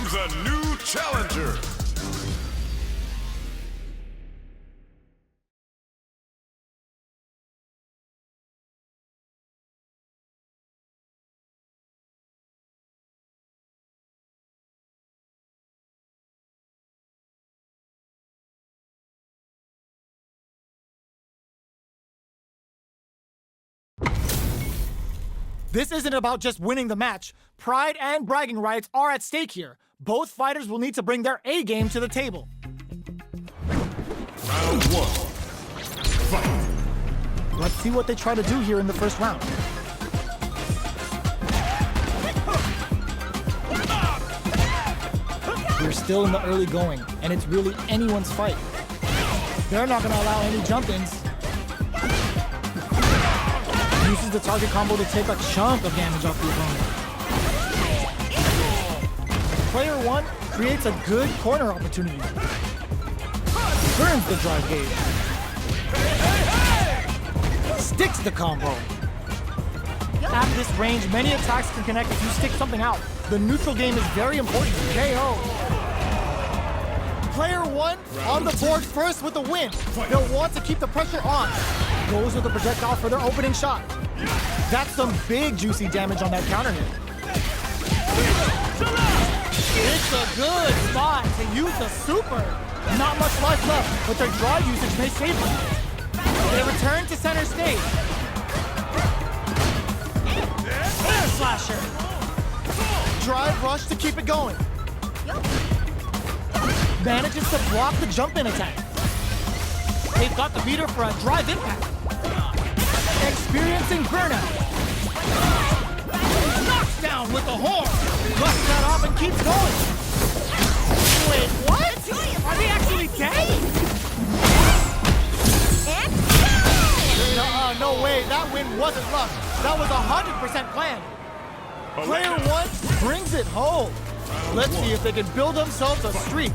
comes a new challenger. This isn't about just winning the match. Pride and bragging rights are at stake here. Both fighters will need to bring their A game to the table. Round one. Fight. Let's see what they try to do here in the first round. We're still in the early going, and it's really anyone's fight. They're not going to allow any jump-ins. Uses the target combo to take a chunk of damage off the opponent. Player one creates a good corner opportunity. Burns the drive gauge. Sticks the combo. At this range, many attacks can connect if you stick something out. The neutral game is very important. KO. Player one on the board first with the win. They'll want to keep the pressure on. Goes with the projectile for their opening shot. That's some big juicy damage on that counter hit. It's a good spot to use the super. Not much life left, but their drive usage may save them. They return to center stage. Air slasher. Drive rush to keep it going. Manages to block the jump-in attack. They've got the meter for a drive impact. Experiencing burnout. Knocks down with the horn. Busts that off and keeps going. Wait, what? Are they actually dead? No way, that win wasn't luck. That was 100% planned. Player one brings it home. Let's see if they can build themselves a streak.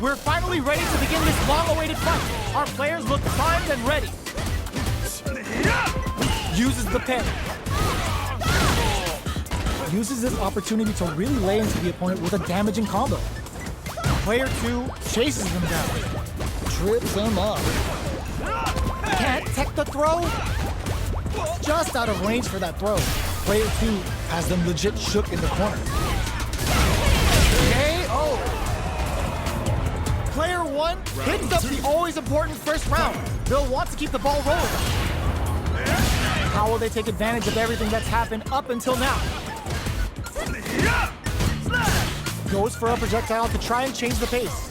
We're finally ready to begin this long-awaited fight. Our players look primed and ready. Uses the pin. Uses this opportunity to really lay into the opponent with a damaging combo. Player two chases him down. Trips him up. Can't tech the throw. Just out of range for that throw. Player two has them legit shook in the corner. KO. Player one hits up the always important first round. They'll want to keep the ball rolling. How will they take advantage of everything that's happened up until now? Goes for a projectile to try and change the pace.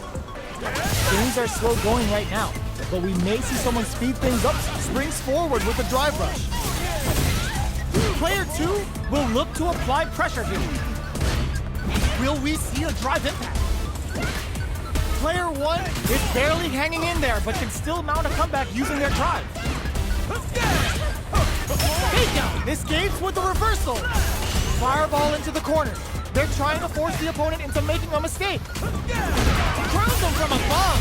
Things are slow going right now, but we may see someone speed things up, springs forward with a drive rush. Player two will look to apply pressure here. Will we see a drive impact? Player one is barely hanging in there, but can still mount a comeback using their drive. Takedown escapes with the reversal. Fireball into the corner. They're trying to force the opponent into making a mistake. Crowns them from above.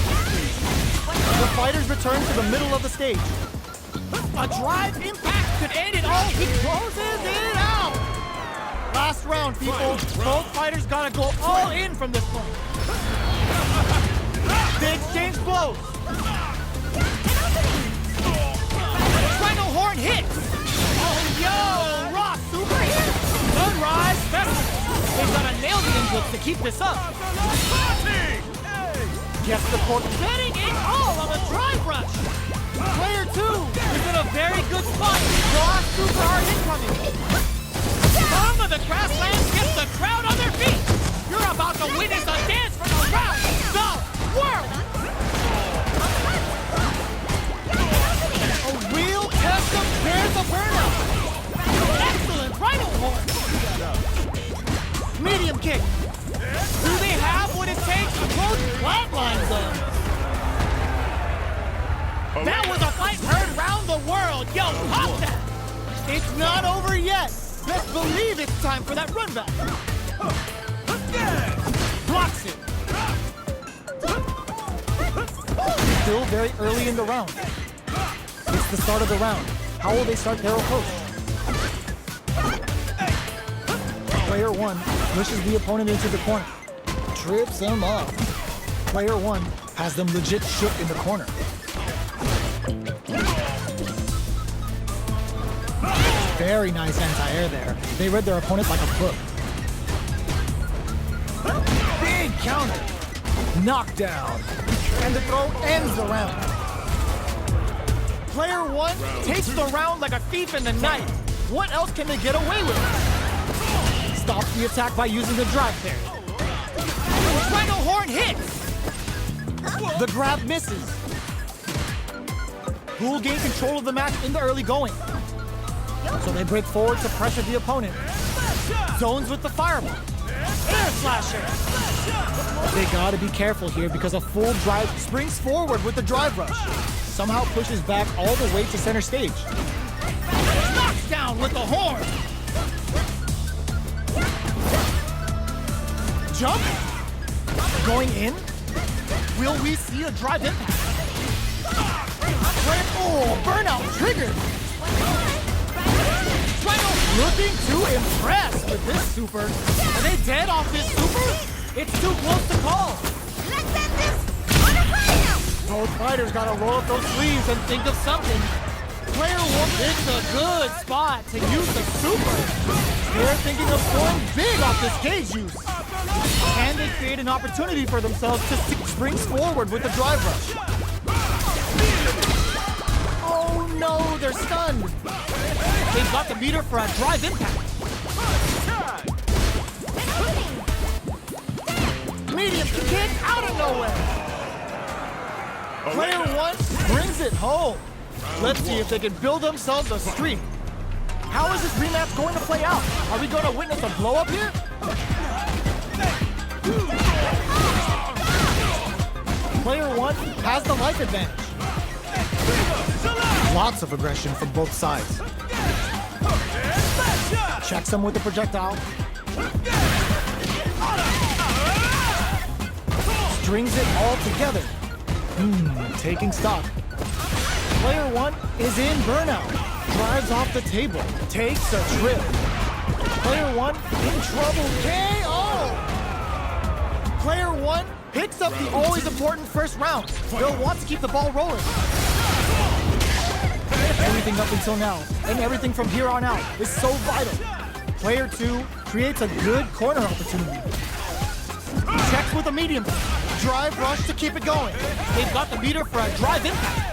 The fighters return to the middle of the stage. A drive impact could end it all. He closes it out. Last round, people. Both fighters gotta go all in from this point. They exchange blows. Stranglehorn hits. Oh, yo, raw super hit. Sunrise Festival. They've got to nail the inputs to keep this up. Guess the court betting it all on a drive rush. Player two is in a very good spot. Raw super hard incoming. Some of the grasslands gets the crowd on their feet. You're about to witness a dance from around the world. A real test of Bears of Burnout. Excellent Rhino Horn. Medium kick. Do they have what it takes to close flatline zone? That was a fight heard round the world. Yo, pop that. It's not over yet. Let's believe it's time for that run back. Blocks it. Still very early in the round. It's the start of the round. How will they start their approach? Player one pushes the opponent into the corner. Trips him up. Player 1 has them legit shook in the corner. Very nice anti-air there. They read their opponent like a book. Big counter. Knockdown. And the throw ends the round. Player 1 takes the round like a thief in the night. What else can they get away with? Stops the attack by using the drive parry. Rhino Horn hits! The grab misses. Who will gain control of the match in the early going? So they break forward to pressure the opponent. Zones with the fireball. Air slasher! They gotta be careful here because a full drive springs forward with the drive rush. Somehow pushes back all the way to center stage. Knocks down with the horn! Jump? Going in? Will we see a drive impact? Oh, burnout triggered! Rhino looking to impress with this super. Are they dead off this super? It's too close to call. Let's end this on a Rhino! Both fighters gotta roll up those sleeves and think of something. Player 1 picks a good spot to use the super. They're thinking of going big off this cage use. Can they create an opportunity for themselves to springs forward with the drive rush? Oh no, they're stunned. They've got the meter for a drive impact. Medium kick out of nowhere. Player 1 brings it home. Let's see if they can build themselves a streak. How is this rematch going to play out? Are we going to witness a blow up here? Player 1 has the life advantage. Lots of aggression from both sides. Checks him with the projectile. Strings it all together. Taking stock. Player 1 is in burnout. Drives off the table. Takes a trip. Player 1 in trouble. KO! Player 1 picks up the always important first round. Bill wants to keep the ball rolling. Everything up until now, and everything from here on out, is so vital. Player 2 creates a good corner opportunity. Checks with a medium. Drive rush to keep it going. They've got the meter for a drive impact.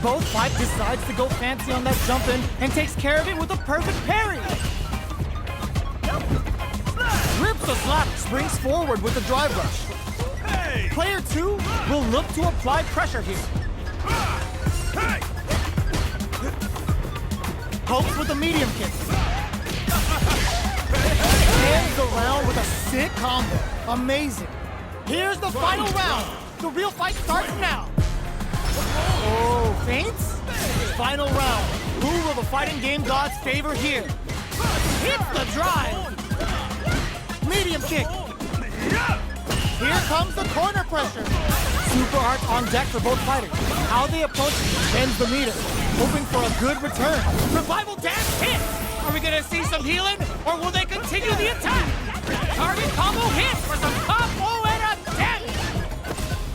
Both fight decides to go fancy on that jump in and takes care of it with a perfect parry. Rips a slap, springs forward with a drive rush. Player 2 will look to apply pressure here. Pokes with a medium kick. Ends the round with a sick combo. Amazing. Here's the final round. The real fight starts now. Oh, feints? Final round. Who will the fighting game gods favor here? Hits the drive. Medium kick. Here comes the corner pressure. Super art on deck for both fighters. How they approach bends the meter, hoping for a good return. Revival dash hit. Are we gonna see some healing, or will they continue the attack? Target combo hit for some combo and a damage.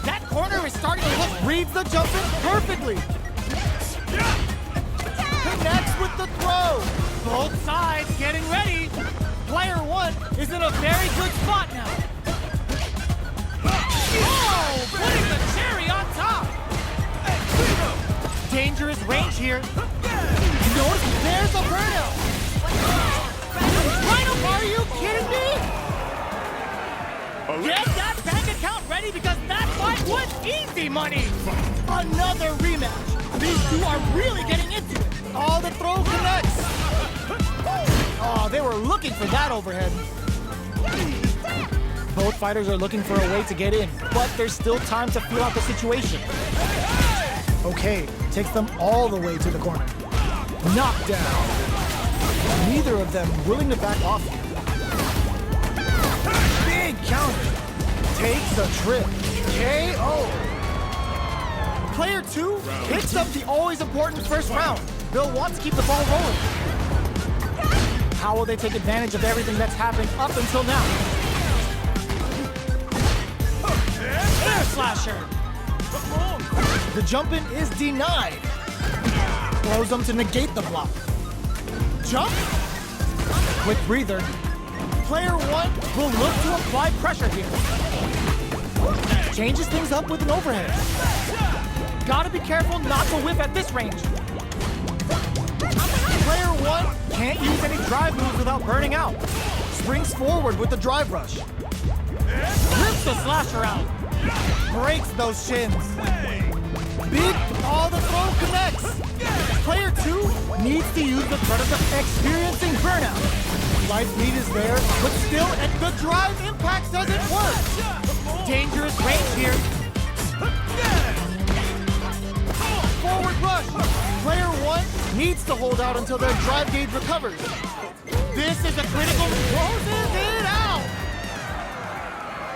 That corner is starting to look. Reads the jump in perfectly. Connects with the throw. Both sides getting ready. Player 1 is in a very good spot now. Oh, putting the cherry on top. Dangerous range here. Notice there's a burnout. Rhino, are you kidding me? Get that bank account ready because that fight was easy money. Another rematch. These two are really getting into it. Oh, the throw connects. Oh, they were looking for that overhead. Both fighters are looking for a way to get in, but there's still time to feel out the situation. Okay, takes them all the way to the corner. Knockdown. Neither of them willing to back off here. Big counter. Takes a trip. KO. Player 2 picks up the always important first round. Bill wants to keep the ball rolling. How will they take advantage of everything that's happened up until now? Air slasher! The jump-in is denied. Throws them to negate the block. Jump! Quick breather. Player one will look to apply pressure here. Changes things up with an overhead. Gotta be careful not to whiff at this range. Player one can't use any drive moves without burning out. Springs forward with the drive rush. Rips the slasher out. Breaks those shins. Big, all the throw connects. Player two needs to use the credit of experiencing burnout. Life lead is there, but still, the drive impact doesn't work. Dangerous range here. Forward rush. Player one needs to hold out until their drive gauge recovers. This is a critical. Closes it out.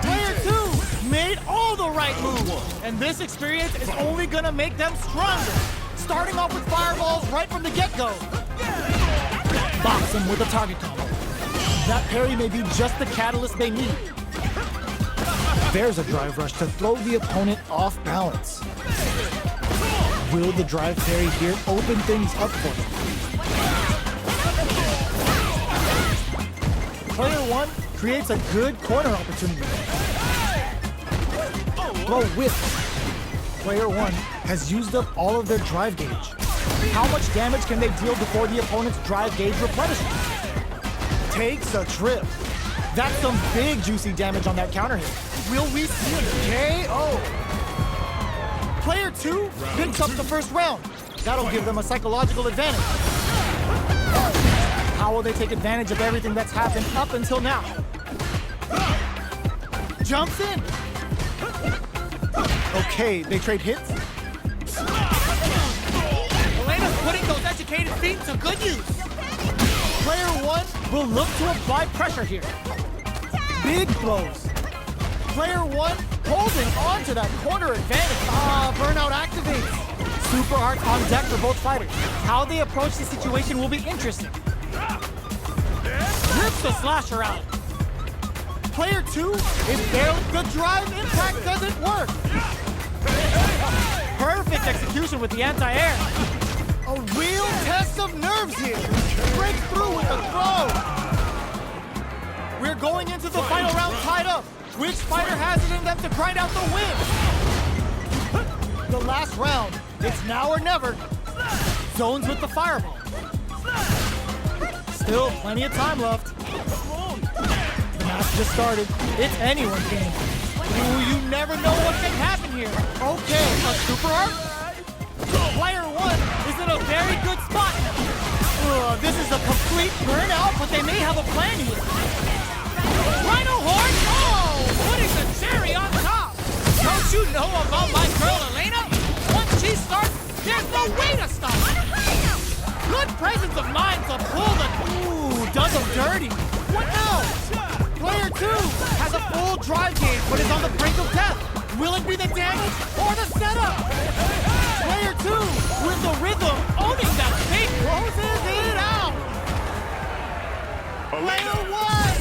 Player two made all the right moves, and this experience is only gonna make them stronger. Starting off with fireballs right from the get-go. Box him with a target combo. That parry may be just the catalyst they need. There's a drive rush to throw the opponent off balance. Will the drive parry here open things up for them? Player one creates a good corner opportunity. Throw whip. Player one has used up all of their drive gauge. How much damage can they deal before the opponent's drive gauge replenishes? Takes a trip. That's some big juicy damage on that counter hit. Will we see a KO? Player two picks up the first round. That'll give them a psychological advantage. How will they take advantage of everything that's happened up until now? Jumps in. Okay, they trade hits. Elena's putting those educated feet to good use. Player one will look to apply pressure here. Big throws. Player one holding on to that corner advantage. Burnout activates. Super Hearts on deck for both fighters. How they approach the situation will be interesting. Rips the slasher out. Player two is barely. The drive impact doesn't work. Perfect execution with the anti-air. A real test of nerves here. Break through with the throw. We're going into the final round tied up. Which fighter has it in them to grind out the win? The last round. It's now or never. Zones with the fireball. Still plenty of time left. The match just started. It's anyone's game. Ooh, you never know what can happen here. Okay, a super art? Player one is in a very good spot. This is a complete burnout, but they may have a plan here. Rhino horn? Oh, putting the cherry on top. Don't you know about my girl Elena? Once she starts, there's no way to stop. Good presence of mind to pull the. Ooh, does him dirty. What now? Player two has a full drive gauge, but is on the brink of death. Will it be the damage or the setup? Player two with the rhythm, owning that fake, closes it out. Player one